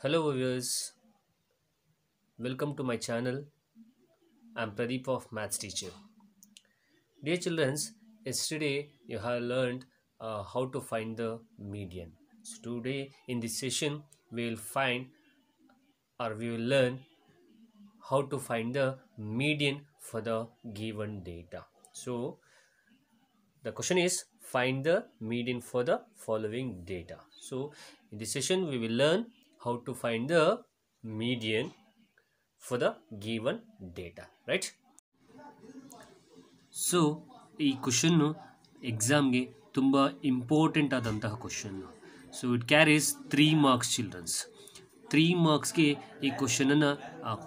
Hello viewers, welcome to my channel. I'm Pradeep of Maths Teacher. Dear children, yesterday you have learned how to find the median. So today in this session we will find or we will learn how to find the median for the given data. So the question is find the median for the following data. So in this session we will learn how to find the median for the given data, right? So ಈ question ಎಕ್ಸಾಮ್ಗೆ ತುಂಬ important ಆದಂತಹ question. So it carries 3 marks childrens. 3 ಮಾರ್ಕ್ಸ್ಗೆ ಈ ಕ್ವಶನನ್ನು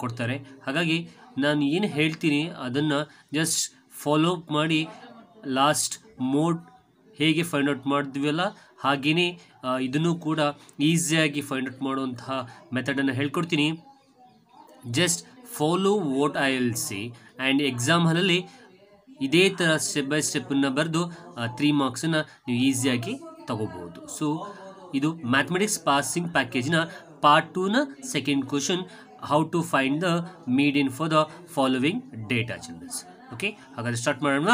ಕೊಡ್ತಾರೆ. ಹಾಗಾಗಿ ನಾನು ಏನು ಹೇಳ್ತೀನಿ ಅದನ್ನು ಜಸ್ಟ್ ಫಾಲೋ ಅಪ್ ಮಾಡಿ ಲಾಸ್ಟ್ ಮೋಡ್ ಹೇಗೆ ಫೈಂಡ್ ಔಟ್ ಮಾಡಿದ್ವಲ್ಲ ಹಾಗೆಯೇ ಇದನ್ನು ಕೂಡ ಈಸಿಯಾಗಿ ಫೈಂಡ್ ಔಟ್ ಮಾಡುವಂತಹ ಮೆಥಡನ್ನು ಹೇಳ್ಕೊಡ್ತೀನಿ. Just follow what I will say and exam ಹಾಲಲ್ಲಿ ಇದೇ ಥರ ಸ್ಟೆಪ್ ಬೈ ಸ್ಟೆಪ್ಪನ್ನು ಬರೆದು 3 ಮಾರ್ಕ್ಸನ್ನು ನೀವು ಈಸಿಯಾಗಿ ತಗೋಬಹುದು. ಸೊ ಇದು ಮ್ಯಾಥಮೆಟಿಕ್ಸ್ ಪಾಸಿಂಗ್ ಪ್ಯಾಕೇಜ್ನ ಪಾರ್ಟ್ 2ನ second question, how to find the median for the following data childrens. Okay, ಹಾಗಾದರೆ ಸ್ಟಾರ್ಟ್ ಮಾಡೋಣ.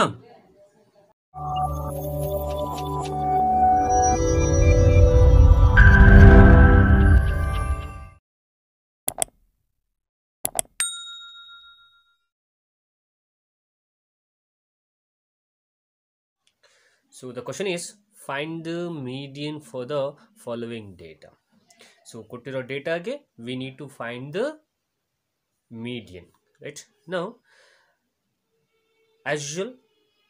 So the question is find the median for the following data. So ಕೊಟ್ಟಿರೋ ಡೇಟಾಗೆ we need to find the median, right? Now as usual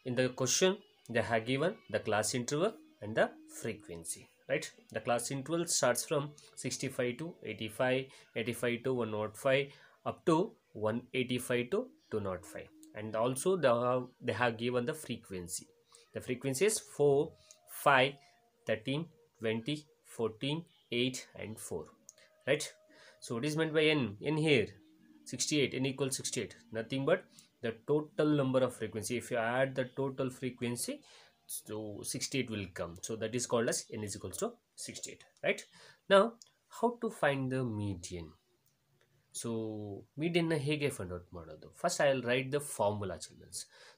in the question they have given the class interval and the frequency, right? The class interval starts from 65 to 85, 85 to 105 up to 185 to 205, and also they have given the frequency. The frequency is 4, 5, 13, 20, 14, 8 and 4, right? So what is meant by n? N here 68, n equals 68, nothing but the total number of frequency. If you add the total frequency, so 68 will come. So that is called as n is equals to 68, right? Now how to find the median? So median na hege find out ಮಾಡೋದು? First I will write the formula children.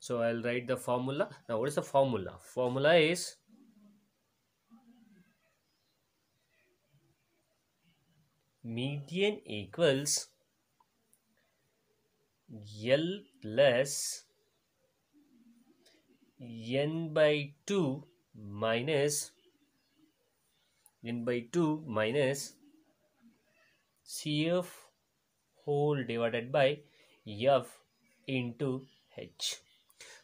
So I will write the formula. Now what is the formula? Formula is median equals L plus n by 2 minus CF whole divided by F into H.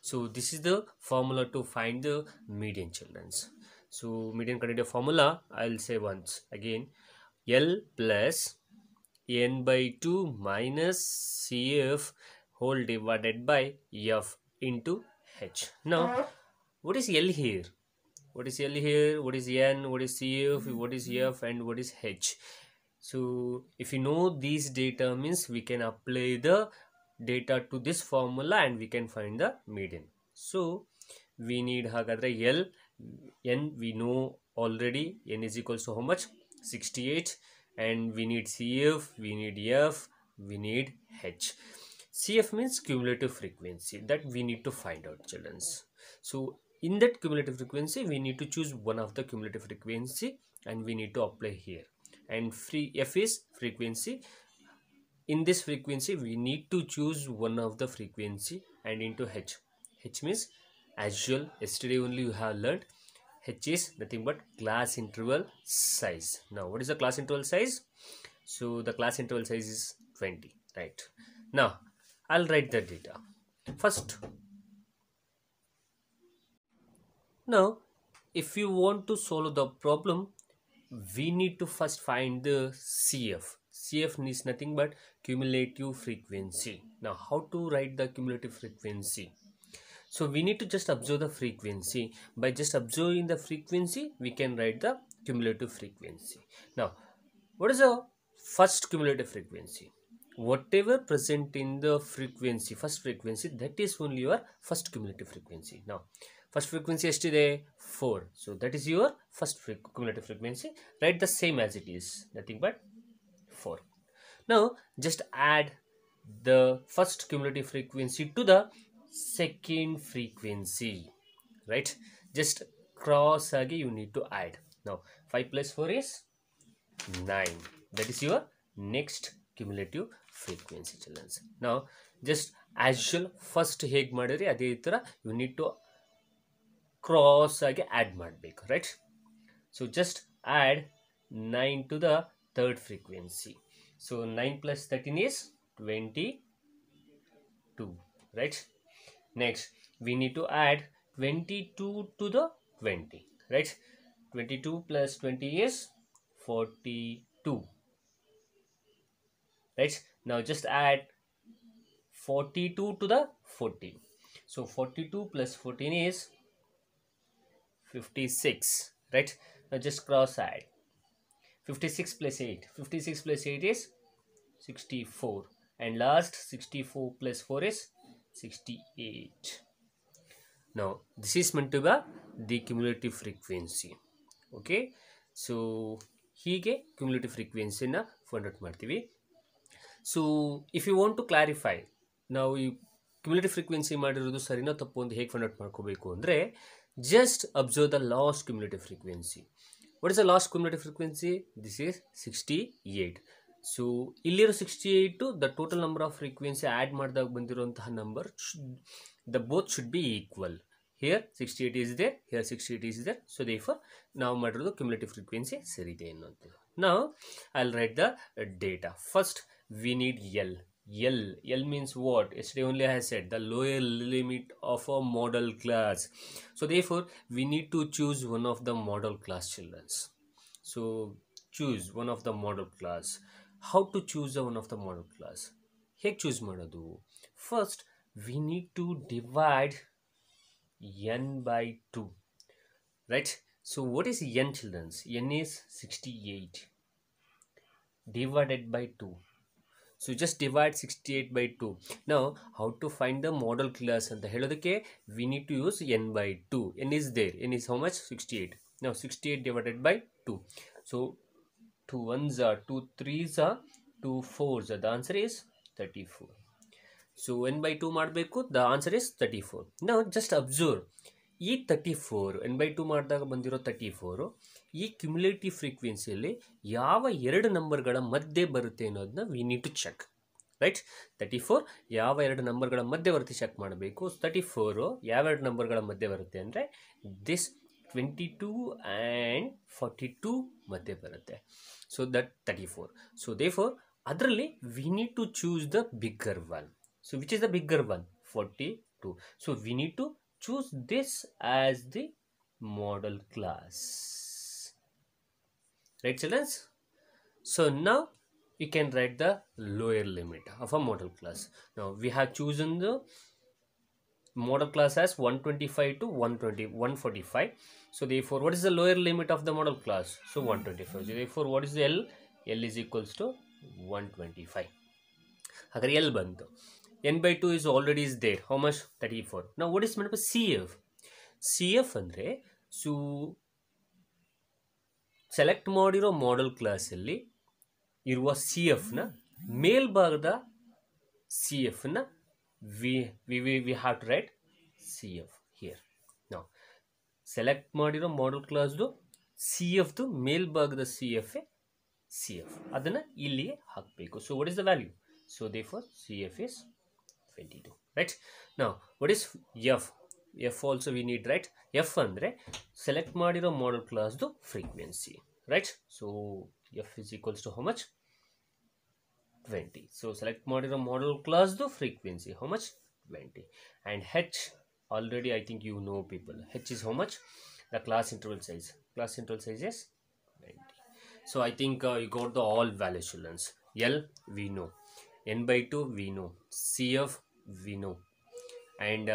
So this is the formula to find the median children. So median kind of formula I will say once again, L plus n by 2 minus CF whole divided by F into H. Now what is L here? What is L here? What is n? What is CF? What is F? And what is H? So if you know these data means we can apply the data to this formula and we can find the median. So we need hagadre L, n we know already, n is equals to how much? 68, and we need CF, we need F, we need H. CF means cumulative frequency that we need to find out children. So in that cumulative frequency we need to choose one of the cumulative frequency and we need to apply here. And F is frequency. In this frequency we need to choose one of the frequency and into H. H means as usual yesterday only you have learned, H is nothing but class interval size. Now what is the class interval size? So the class interval size is 20, right? Now I'll write the data first. Now if you want to solve the problem we need to first find the CF. CF is nothing but cumulative frequency. Now how to write the cumulative frequency? So we need to just observe the frequency. By just observing the frequency we can write the cumulative frequency. Now what is the first cumulative frequency? Whatever present in the frequency, first frequency, that is only your first cumulative frequency. Now first frequency ಎಷ್ಟಿದೆ? 4. So that is your first cumulative frequency. Write the same as it is, nothing but 4. Now just add the first cumulative frequency to the second frequency, right? Just cross agi you need to add. Now 5 plus 4 is 9. That is your next cumulative frequency children. Now just as usual first ಹೇಗೆ ಮಾಡಿರಿ ಅದೇ ತರ you need to cross agi add ಮಾಡಬೇಕು, right? So just add 9 to the third frequency. So 9 plus 13 is 22, right? Next we need to add 22 to the 20, right? 22 plus 20 is 42, right? Now just add 42 to the 14. So 42 plus 14 is 56, right? Now just cross add 56 plus 8. 56 plus 8 is 64, and last 64 plus 4 is 68. Now this is meant to be the cumulative frequency. Okay, so ಹೀಗೆ cumulative frequency na find out ಮಾಡ್ತೀವಿ. So if you want to clarify, ನಾವು ಈ cumulative frequency ಮಾಡಿರೋದು ಸರಿನೋ ತಪ್ಪು ಅಂತ ಹೇಗೆ find out ಮಾಡ್ಕೋಬೇಕು ಅಂದರೆ just observe the last cumulative frequency. What is the last cumulative frequency? This is 68. So ಇಲ್ಲಿರೋ 68 the total number of frequency add ಮಾಡಿದಾಗ ಬಂದಿರುವಂತಹ number the both should be equal. Here 68 is there, here 68 is there, so therefore ನಾವು ಮಾಡಿರೋದು cumulative frequency ಸರಿ ಇದೆ ಅನ್ನೋದು. Now I'll write the data. First we need L means what? Yesterday only I said the lower limit of a model class. So therefore we need to choose one of the model class children. So choose one of the model class. How to choose one of the model class? ಹೇಗೆ choose ಮಾಡೋದು? First we need to divide n by 2, right? So what is n children? N is 68 divided by 2. So just divide 68 by 2. Now how to find the model class ಅಂತ ಹೇಳೋದಕ್ಕೆ we need to use n by 2. n is there. n is how much? 68. Now 68 divided by 2. So 2 1s are 2 3s are 2 4s are. The answer is 34. So n by 2 ಮಾಡಬೇಕು. The answer is 34. Now just observe ಈ 34 n by 2 ಮಾಡಿದಾಗ ಬಂದಿರೋ 34 ಈ cumulative ಫ್ರೀಕ್ವೆನ್ಸಿಯಲ್ಲಿ ಯಾವ ಎರಡು ನಂಬರ್ಗಳ ಮಧ್ಯೆ ಬರುತ್ತೆ ಅನ್ನೋದನ್ನ we need to check, right? 34 ಯಾವ ಎರಡು ನಂಬರ್ಗಳ ಮಧ್ಯೆ ಬರುತ್ತೆ ಚೆಕ್ ಮಾಡಬೇಕು. 34 ಯಾವೆರಡು ನಂಬರ್ಗಳ ಮಧ್ಯೆ ಬರುತ್ತೆ ಅಂದರೆ ದಿಸ್ 22 ಆ್ಯಂಡ್ 42 ಮಧ್ಯೆ ಬರುತ್ತೆ. So that 34. ಸೊ ದೇರ್ಫೋರ್ ಅದರಲ್ಲಿ we need to choose the bigger one. So which is the bigger one? 42. So we need to choose this as the model class, right children? So now you can write the lower limit of a model class. Now we have chosen the model class as 125 to 145. So therefore what is the lower limit of the model class? So 125. So therefore what is the L? L is equals to 125. Agar L bantu, n by 2 is already is there. How much? 34. Now what is meant by CF? CF andre so select ಮಾಡಿರೋ model class ಅಲ್ಲಿ ಇರುವ CF ನ ಮೇಲ್ಭಾಗದ CF ನ we have to write CF here. Now select ಮಾಡಿರೋ model class ದು CF ದು ಮೇಲ್ಭಾಗದ CF ಅದನ್ನ ಇಲ್ಲಿಗೆ ಹಾಕಬೇಕು. So what is the value? So therefore CF is 22, right? Now what is F? F also we need, right? F andre select ಮಾಡಿರೋ model class ದು frequency, right? So F is equals to how much? 20. So select ಮಾಡಿರೋ model class ದು frequency how much? 20. And H already I think you know people. H is how much? The class interval size. Class interval size is 20. So I think you got the all values children. L we know, n by 2 we know, CF we know, and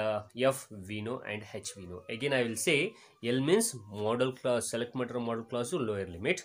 F we know, and H we know. Again I will say L means model class, select model class to lower limit.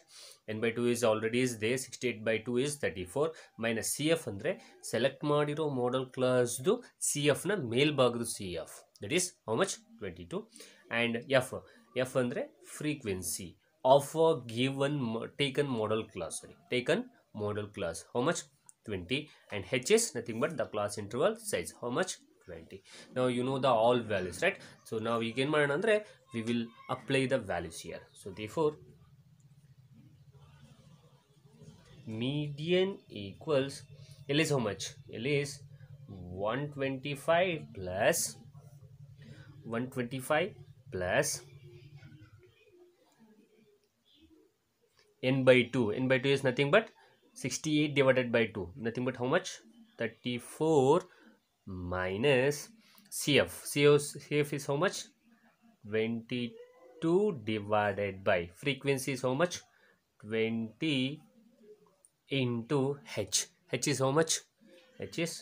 n by 2 is already is there. 68 by 2 is 34 minus CF andre select ಮಾಡಿರೋ model class ದು CF ನ ಮೇಲ್ಭಾಗದ CF, that is how much? 22. and F andre frequency of a given taken model class. Taken model class. How much? 20. And h is nothing but the class interval size. How much? 20. Now you know the all values, right? So now we can we will apply the values here. So therefore median equals L is how much? L is 125 plus 125 plus n by 2. N by 2 is nothing but 68 divided by 2. Nothing but how much? 34 minus CF. CF is how much? 22 divided by frequency is how much? 20 into H. H is how much? H is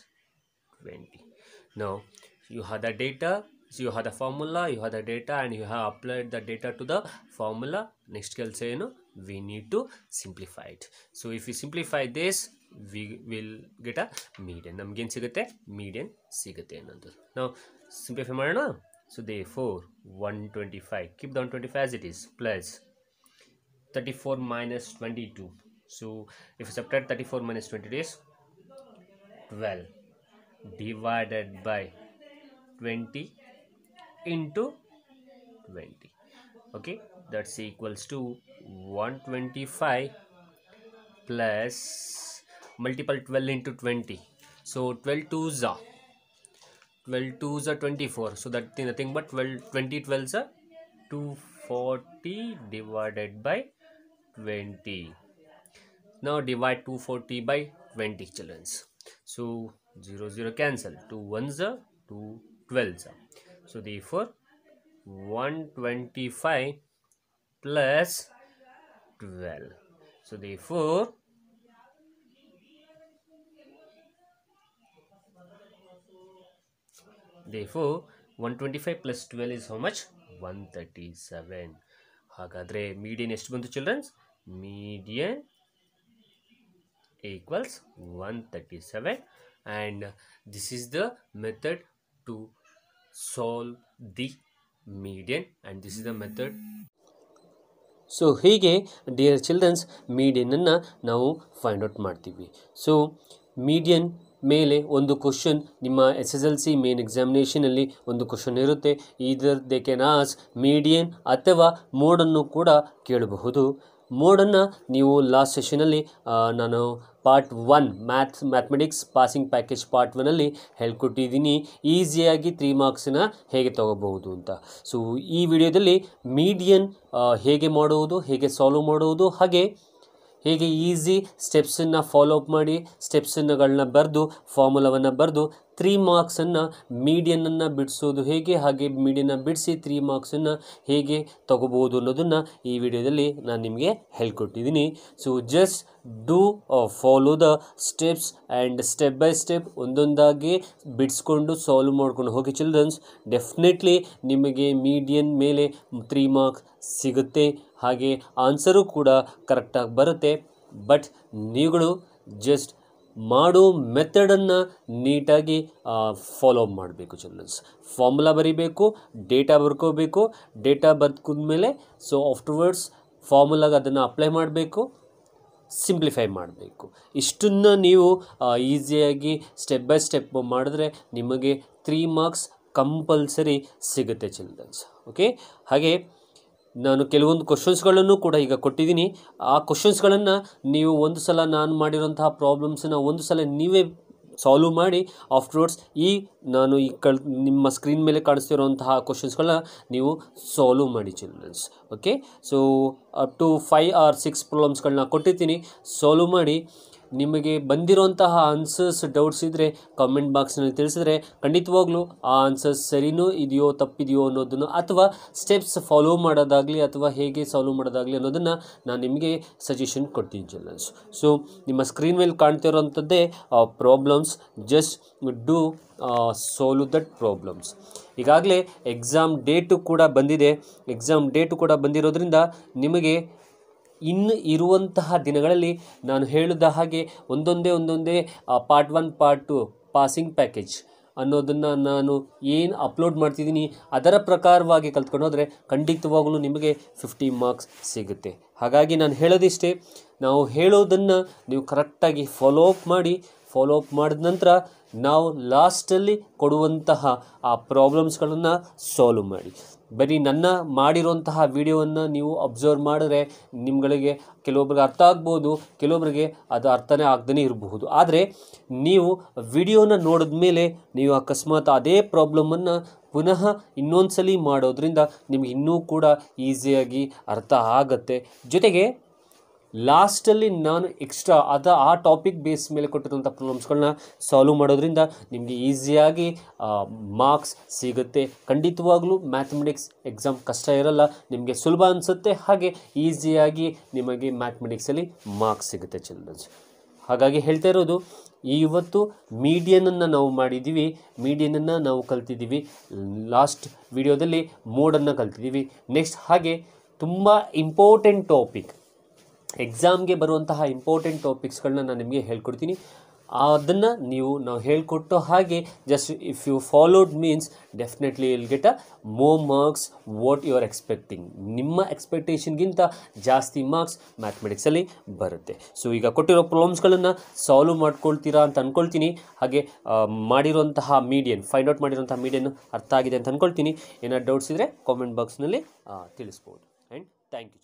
20. Now you have the data, so you have the formula, you have the data, and you have applied the data to the formula. Next say we need to simplify it. So if we simplify this, we will get a median. Namge ಏನು ಸಿಗುತ್ತೆ? Median ಸಿಗುತ್ತೆ ಅನ್ನೋದು. Now simplify ಮಾಡೋಣ. So therefore 125, keep the 125 as it is, plus 34 minus 22. So if you subtract 34 minus 22 is 12 divided by 20 into 20. Okay, that's equals to 125 plus multiple 12 into 20. So 12 twos are 24. So that is nothing but 20 12s are 240 divided by 20. Now divide 240 by 20, children. So 0 0 cancel, 2 1s are 2 12s are. So therefore 125 plus 12. So therefore 125 plus 12 is how much? 137. ಹಾಗಾದ್ರೆ median ಎಷ್ಟು ಬಂತು childrens? Median equals 137, and this is the method to solve the median, and this is the method. So ಹೀಗೆ dear childrens median ಅನ್ನು ನಾವು find out ಮಾಡ್ತೀವಿ. So median ಮೇಲೆ ಒಂದು question ನಿಮ್ಮ SSLC ಮೇನ್ ಎಕ್ಸಾಮಿನೇಷನಲ್ಲಿ ಒಂದು ಕ್ವಶನ್ ಇರುತ್ತೆ. ಇದರ್ ದೇ ಕ್ಯಾನ್ ಆಸ್ಕ್ ಮೀಡಿಯನ್ ಅಥವಾ ಮೋಡನ್ನು ಕೂಡ ಕೇಳಬಹುದು. ಮೋಡನ್ನು ನೀವು ಲಾಸ್ಟ್ ಸೆಷನಲ್ಲಿ ನಾನು part 1 mathematics passing package part 1ಅಲ್ಲಿ ಹೇಳ್ಕೊಟ್ಟಿದ್ದೀನಿ, ಈಸಿಯಾಗಿ 3 ಮಾರ್ಕ್ಸನ್ನ ಹೇಗೆ ತಗೋಬಹುದು ಅಂತ. ಸೊ ಈ ವಿಡಿಯೋದಲ್ಲಿ ಮೀಡಿಯನ್ ಹೇಗೆ ಮಾಡುವುದು, ಹೇಗೆ ಸಾಲ್ವ್ ಮಾಡುವುದು, ಹೇಗೆ ಈಸಿ ಸ್ಟೆಪ್ಸನ್ನು ಫಾಲೋ ಅಪ್ ಮಾಡಿ ಸ್ಟೆಪ್ಸನ್ನುಗಳನ್ನ ಬರೆದು ಫಾರ್ಮುಲಾವನ್ನು ಬರೆದು 3 ಮಾರ್ಕ್ಸನ್ನು ಮೀಡಿಯನನ್ನು ಬಿಡಿಸೋದು ಹೇಗೆ, ಹಾಗೆ ಮೀಡಿಯನ್ನ ಬಿಡಿಸಿ 3 ಮಾರ್ಕ್ಸನ್ನು ಹೇಗೆ ತಗೋಬೋದು ಅನ್ನೋದನ್ನು ಈ ವಿಡಿಯೋದಲ್ಲಿ ನಾನು ನಿಮಗೆ ಹೇಳ್ಕೊಟ್ಟಿದ್ದೀನಿ. So just do follow the steps and step by step ಒಂದೊಂದಾಗಿ ಬಿಡಿಸ್ಕೊಂಡು ಸಾಲ್ವ್ ಮಾಡ್ಕೊಂಡು ಹೋಗಿ ಚಿಲ್ಡ್ರನ್ಸ್. ಡೆಫಿನೆಟ್ಲಿ ನಿಮಗೆ ಮೀಡಿಯನ್ ಮೇಲೆ 3 ಮಾರ್ಕ್ಸ್ ಸಿಗುತ್ತೆ, ಹಾಗೆ ಆನ್ಸರು ಕೂಡ ಕರೆಕ್ಟಾಗಿ ಬರುತ್ತೆ. ಬಟ್ ನೀವುಗಳು ಜಸ್ಟ್ ಮಾಡೋ ಮೆಥಡನ್ನು ನೀಟಾಗಿ ಫಾಲೋ ಮಾಡಬೇಕು ಚಿಲ್ಡ್ರನ್ಸ್. ಫಾರ್ಮುಲಾ ಬರೀಬೇಕು, ಡೇಟಾ ಬರ್ಕೋಬೇಕು, ಡೇಟಾ ಬರ್ಕೊಂಡ್ಮೇಲೆ ಸೊ ಆಫ್ಟರ್ವರ್ಡ್ಸ್ ಫಾರ್ಮುಲಾಗೆ ಅದನ್ನು ಅಪ್ಲೈ ಮಾಡಬೇಕು, ಸಿಂಪ್ಲಿಫೈ ಮಾಡಬೇಕು. ಇಷ್ಟನ್ನು ನೀವು ಈಸಿಯಾಗಿ ಸ್ಟೆಪ್ ಬೈ ಸ್ಟೆಪ್ ಮಾಡಿದ್ರೆ ನಿಮಗೆ 3 ಮಾರ್ಕ್ಸ್ ಕಂಪಲ್ಸರಿ ಸಿಗುತ್ತೆ ಚಿಲ್ಡ್ರನ್ಸ್. ಓಕೆ, ಹಾಗೆ ನಾನು ಕೆಲವೊಂದು ಕ್ವಶನ್ಸ್ಗಳನ್ನು ಕೂಡ ಈಗ ಕೊಟ್ಟಿದ್ದೀನಿ. ಆ ಕ್ವಶನ್ಸ್ಗಳನ್ನು ನೀವು ಒಂದು ಸಲ ನಾನು ಮಾಡಿರೋಂತಹ ಪ್ರಾಬ್ಲಮ್ಸನ್ನು ಒಂದು ಸಲ ನೀವೇ ಸಾಲ್ವ್ ಮಾಡಿ ಆಫ್ಟರ್ವರ್ಡ್ಸ್ ನಾನು ನಿಮ್ಮ ಸ್ಕ್ರೀನ್ ಮೇಲೆ ಕಾಣಿಸ್ತಿರೋಂತಹ ಕ್ವಶನ್ಸ್ಗಳನ್ನ ನೀವು ಸಾಲ್ವ್ ಮಾಡಿ childrens. Okay, so up to 5 or 6 ಪ್ರಾಬ್ಲಮ್ಸ್ಗಳನ್ನ ಕೊಟ್ಟಿರ್ತೀನಿ, ಸಾಲ್ವ್ ಮಾಡಿ. ನಿಮಗೆ ಬಂದಿರೋಂತಹ ಆನ್ಸರ್ಸ್ ಡೌಟ್ಸ್ ಇದ್ದರೆ ಕಾಮೆಂಟ್ ಬಾಕ್ಸ್ನಲ್ಲಿ ತಿಳಿಸಿದ್ರೆ ಖಂಡಿತವಾಗ್ಲೂ ಆ ಆನ್ಸರ್ಸ್ ಸರಿನೋ ಇದೆಯೋ ತಪ್ಪಿದೆಯೋ ಅನ್ನೋದನ್ನು, ಅಥವಾ ಸ್ಟೆಪ್ಸ್ ಫಾಲೋ ಮಾಡೋದಾಗಲಿ ಅಥವಾ ಹೇಗೆ ಸಾಲ್ವ್ ಮಾಡೋದಾಗಲಿ ಅನ್ನೋದನ್ನು ನಾನು ನಿಮಗೆ ಸಜೆಷನ್ ಕೊಡ್ತೀನಿ ಚಿಲ್ಡ್ರನ್ಸ್. ಸೊ ನಿಮ್ಮ ಸ್ಕ್ರೀನ್ ಮೇಲೆ ಕಾಣ್ತಿರೋಂಥದ್ದೇ problems, just do solve that problems. ಈಗಾಗಲೇ ಎಕ್ಸಾಮ್ ಡೇಟು ಕೂಡ ಬಂದಿದೆ. ಎಕ್ಸಾಮ್ ಡೇಟು ಕೂಡ ಬಂದಿರೋದ್ರಿಂದ ನಿಮಗೆ ಇನ್ನು ಇರುವಂತಹ ದಿನಗಳಲ್ಲಿ ನಾನು ಹೇಳಿದ ಹಾಗೆ ಒಂದೊಂದೇ ಪಾರ್ಟ್ 1 ಪಾರ್ಟ್ 2 ಪಾಸಿಂಗ್ ಪ್ಯಾಕೇಜ್ ಅನ್ನೋದನ್ನು ನಾನು ಏನು ಅಪ್ಲೋಡ್ ಮಾಡ್ತಿದ್ದೀನಿ ಅದರ ಪ್ರಕಾರವಾಗಿ ಕಲ್ತ್ಕೊಂಡು ಹೋದರೆ ಖಂಡಿತವಾಗಲೂ ನಿಮಗೆ 50 ಮಾರ್ಕ್ಸ್ ಸಿಗುತ್ತೆ. ಹಾಗಾಗಿ ನಾನು ಹೇಳೋದಿಷ್ಟೇ, ನಾವು ಹೇಳೋದನ್ನು ನೀವು ಕರೆಕ್ಟಾಗಿ ಫಾಲೋ ಅಪ್ ಮಾಡಿದ ನಂತರ ನಾವು ಲಾಸ್ಟಲ್ಲಿ ಕೊಡುವಂತಹ ಆ ಪ್ರಾಬ್ಲಮ್ಸ್ಗಳನ್ನು ಸಾಲ್ವ್ ಮಾಡಿ. ಬರೀ ನನ್ನ ಮಾಡಿರುವಂತಹ ವಿಡಿಯೋವನ್ನು ನೀವು ಅಬ್ಸರ್ವ್ ಮಾಡಿದ್ರೆ ನಿಮ್ಗಳಿಗೆ ಕೆಲವೊಬ್ರಿಗೆ ಅರ್ಥ ಆಗ್ಬೋದು, ಕೆಲವೊಬ್ಬರಿಗೆ ಅದು ಅರ್ಥನೇ ಆಗದೇ ಇರಬಹುದು. ಆದರೆ ನೀವು ವಿಡಿಯೋನ ನೋಡಿದ ಮೇಲೆ ನೀವು ಅಕಸ್ಮಾತ್ ಅದೇ ಪ್ರಾಬ್ಲಮನ್ನು ಪುನಃ ಇನ್ನೊಂದ್ಸಲಿ ಮಾಡೋದ್ರಿಂದ ನಿಮಗೆ ಇನ್ನೂ ಕೂಡ ಈಸಿಯಾಗಿ ಅರ್ಥ ಆಗುತ್ತೆ. ಜೊತೆಗೆ ಲಾಸ್ಟಲ್ಲಿ ನಾನು ಎಕ್ಸ್ಟ್ರಾ ಆ ಟಾಪಿಕ್ ಬೇಸ್ ಮೇಲೆ ಕೊಟ್ಟಿರುವಂಥ ಪ್ರಾಬ್ಲಮ್ಸ್ಗಳನ್ನ ಸಾಲ್ವ್ ಮಾಡೋದ್ರಿಂದ ನಿಮಗೆ ಈಸಿಯಾಗಿ ಮಾರ್ಕ್ಸ್ ಸಿಗುತ್ತೆ. ಖಂಡಿತವಾಗ್ಲೂ ಮ್ಯಾಥಮೆಟಿಕ್ಸ್ ಎಕ್ಸಾಮ್ ಕಷ್ಟ ಇರಲ್ಲ, ನಿಮಗೆ ಸುಲಭ ಅನಿಸುತ್ತೆ, ಹಾಗೆ ಈಸಿಯಾಗಿ ನಿಮಗೆ ಮ್ಯಾಥಮೆಟಿಕ್ಸಲ್ಲಿ ಮಾರ್ಕ್ಸ್ ಸಿಗುತ್ತೆ ಚಿಲ್ಡ್ರನ್ಸ್. ಹಾಗಾಗಿ ಹೇಳ್ತಾ ಇರೋದು, ಇವತ್ತು ಮೀಡಿಯನನ್ನು ನಾವು ಮಾಡಿದ್ದೀವಿ, ಮೀಡಿಯನನ್ನು ನಾವು ಕಲ್ತಿದ್ದೀವಿ. ಲಾಸ್ಟ್ ವಿಡಿಯೋದಲ್ಲಿ ಮೋಡನ್ನು ಕಲ್ತಿದ್ದೀವಿ. ನೆಕ್ಸ್ಟ್ ಹಾಗೆ ತುಂಬ ಇಂಪಾರ್ಟೆಂಟ್ ಟಾಪಿಕ್, ಎಕ್ಸಾಮ್ಗೆ ಬರುವಂತಹ ಇಂಪಾರ್ಟೆಂಟ್ ಟಾಪಿಕ್ಸ್ಗಳನ್ನ ನಾನು ನಿಮಗೆ ಹೇಳ್ಕೊಡ್ತೀನಿ. ಅದನ್ನು ನಾವು ಹೇಳ್ಕೊಟ್ಟು ಹಾಗೆ just if you followed means definitely will get more marks what you are expecting. ನಿಮ್ಮ ಎಕ್ಸ್ಪೆಕ್ಟೇಷನ್ಗಿಂತ ಜಾಸ್ತಿ ಮಾರ್ಕ್ಸ್ ಮ್ಯಾಥಮೆಟಿಕ್ಸಲ್ಲಿ ಬರುತ್ತೆ. ಸೊ ಈಗ ಕೊಟ್ಟಿರೋ ಪ್ರಾಬ್ಲಮ್ಸ್ಗಳನ್ನು ಸಾಲ್ವ್ ಮಾಡ್ಕೊಳ್ತೀರಾ ಅಂತ ಅಂದ್ಕೊಳ್ತೀನಿ. ಹಾಗೆ ಮಾಡಿರುವಂತಹ ಫೈಂಡ್ ಔಟ್ ಮಾಡಿರುವಂತಹ ಮೀಡಿಯನ್ ಅರ್ಥ ಆಗಿದೆ ಅಂತ ಅಂದ್ಕೊಳ್ತೀನಿ. ಏನಾದ್ರು ಡೌಟ್ಸ್ ಇದ್ದರೆ ಕಾಮೆಂಟ್ ಬಾಕ್ಸ್ನಲ್ಲಿ ತಿಳಿಸ್ಬೋದು. And thank you.